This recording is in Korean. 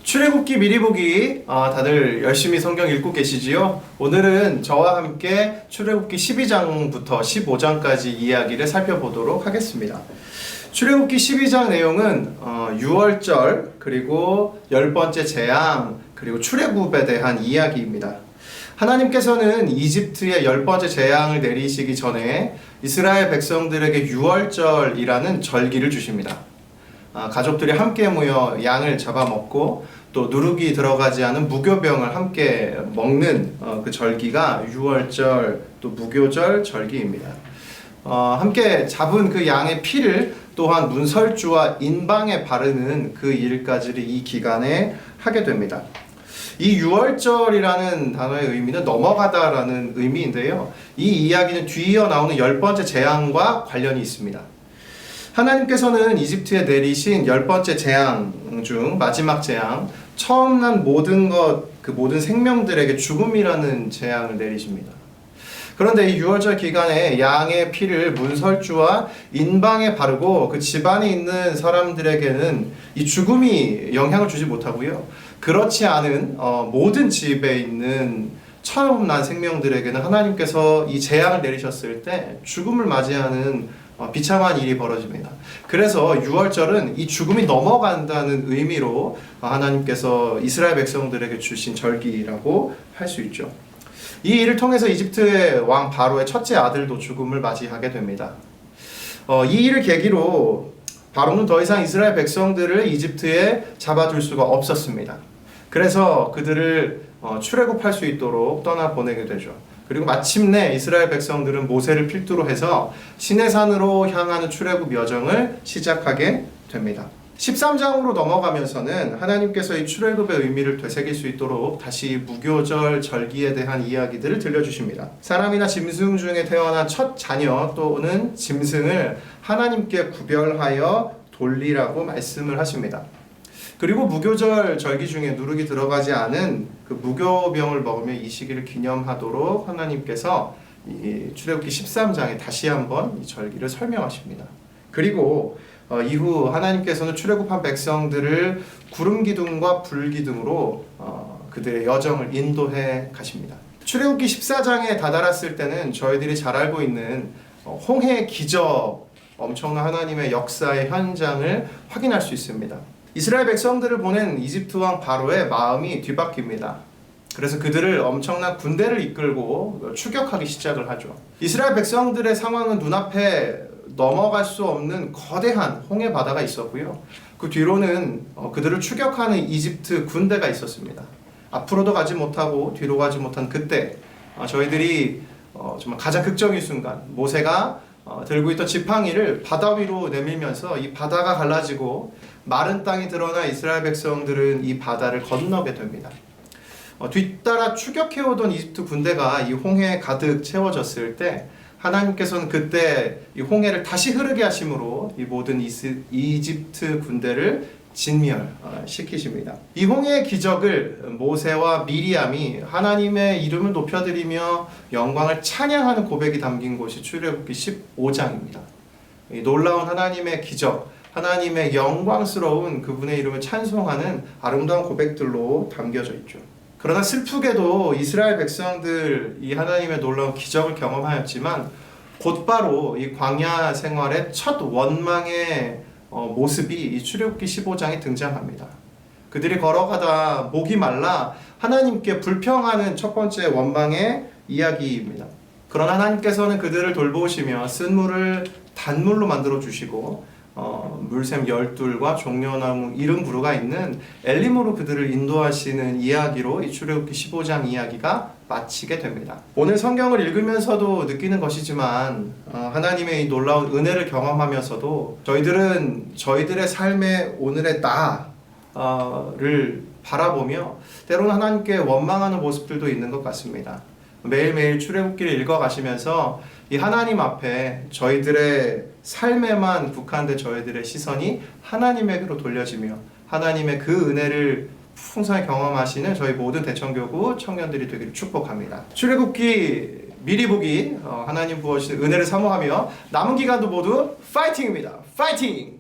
출애굽기 미리 보기 다들 열심히 성경 읽고 계시지요? 오늘은 저와 함께 출애굽기 12장부터 15장까지 이야기를 살펴보도록 하겠습니다. 출애굽기 12장 내용은 6월절 그리고 10번째 재앙 그리고 출애굽에 대한 이야기입니다. 하나님께서는 이집트의 10번째 재앙을 내리시기 전에 이스라엘 백성들에게 6월절이라는 절기를 주십니다. 가족들이 함께 모여 양을 잡아먹고 또 누룩이 들어가지 않은 무교병을 함께 먹는 그 절기가 6월절 또 무교절 절기입니다. 함께 잡은 그 양의 피를 또한 문설주와 인방에 바르는 그 일까지를 이 기간에 하게 됩니다. 이 6월절이라는 단어의 의미는 넘어가다라는 의미인데요. 이 이야기는 뒤이어 나오는 10번째 재앙과 관련이 있습니다. 하나님께서는 이집트에 내리신 10번째 재앙 중 마지막 재앙, 처음 난 모든 그 모든 생명들에게 죽음이라는 재앙을 내리십니다. 그런데 이 6월절 기간에 양의 피를 문설주와 인방에 바르고 그 집안에 있는 사람들에게는 이 죽음이 영향을 주지 못하고요. 그렇지 않은 모든 집에 있는 처음 난 생명들에게는 하나님께서 이 재앙을 내리셨을 때 죽음을 맞이하는 비참한 일이 벌어집니다. 그래서 6월절은 이 죽음이 넘어간다는 의미로 하나님께서 이스라엘 백성들에게 주신 절기라고 할 수 있죠. 이 일을 통해서 이집트의 왕 바로의 첫째 아들도 죽음을 맞이하게 됩니다. 이 일을 계기로 바로는 더 이상 이스라엘 백성들을 이집트에 잡아둘 수가 없었습니다. 그래서 그들을 출애굽할 수 있도록 떠나보내게 되죠. 그리고 마침내 이스라엘 백성들은 모세를 필두로 해서 시내산으로 향하는 출애굽 여정을 시작하게 됩니다. 13장으로 넘어가면서는 하나님께서 이 출애굽의 의미를 되새길 수 있도록 다시 무교절 절기에 대한 이야기들을 들려주십니다. 사람이나 짐승 중에 태어난 첫 자녀 또는 짐승을 하나님께 구별하여 돌리라고 말씀을 하십니다. 그리고 무교절 절기 중에 누룩이 들어가지 않은 그 무교병을 먹으며 이 시기를 기념하도록 하나님께서 이 출애굽기 13장에 다시 한번 이 절기를 설명하십니다. 그리고 이후 하나님께서는 출애굽한 백성들을 구름 기둥과 불 기둥으로 그들의 여정을 인도해 가십니다. 출애굽기 14장에 다다랐을 때는 저희들이 잘 알고 있는 홍해 기적, 엄청난 하나님의 역사의 현장을 확인할 수 있습니다. 이스라엘 백성들을 보낸 이집트 왕 바로의 마음이 뒤바뀝니다. 그래서 그들을 엄청난 군대를 이끌고 추격하기 시작을 하죠. 이스라엘 백성들의 상황은 눈앞에 넘어갈 수 없는 거대한 홍해 바다가 있었고요. 그 뒤로는 그들을 추격하는 이집트 군대가 있었습니다. 앞으로도 가지 못하고 뒤로 가지 못한 그때 저희들이 정말 가장 극적인 순간 모세가 들고 있던 지팡이를 바다 위로 내밀면서 이 바다가 갈라지고 마른 땅이 드러나 이스라엘 백성들은 이 바다를 건너게 됩니다. 뒤따라 추격해오던 이집트 군대가 이 홍해에 가득 채워졌을 때 하나님께서는 그때 이 홍해를 다시 흐르게 하심으로 이 모든 이집트 군대를 진멸시키십니다. 이 홍해의 기적을 모세와 미리암이 하나님의 이름을 높여드리며 영광을 찬양하는 고백이 담긴 곳이 출애굽기 15장입니다. 이 놀라운 하나님의 기적, 하나님의 영광스러운 그분의 이름을 찬송하는 아름다운 고백들로 담겨져 있죠. 그러나 슬프게도 이스라엘 백성들 이 하나님의 놀라운 기적을 경험하였지만 곧바로 이 광야 생활의 첫 원망의 모습이 이 출애굽기 15장에 등장합니다. 그들이 걸어가다 목이 말라 하나님께 불평하는 첫 번째 원망의 이야기입니다. 그러나 하나님께서는 그들을 돌보시며 쓴 물을 단물로 만들어 주시고 물샘 12과 종려나무 70그루가 있는 엘림으로 그들을 인도하시는 이야기로 이 출애굽기 15장 이야기가 마치게 됩니다. 오늘 성경을 읽으면서도 느끼는 것이지만 하나님의 이 놀라운 은혜를 경험하면서도 저희들은 저희들의 삶의 오늘의 나를 바라보며 때로는 하나님께 원망하는 모습들도 있는 것 같습니다. 매일매일 출애굽기를 읽어가시면서 이 하나님 앞에 저희들의 삶에만 국한된 저희들의 시선이 하나님에게로 돌려지며 하나님의 그 은혜를 풍성히 경험하시는 저희 모든 대청교구 청년들이 되기를 축복합니다. 출애굽기 미리 보기 하나님 부어주신 은혜를 사모하며 남은 기간도 모두 파이팅입니다. 파이팅!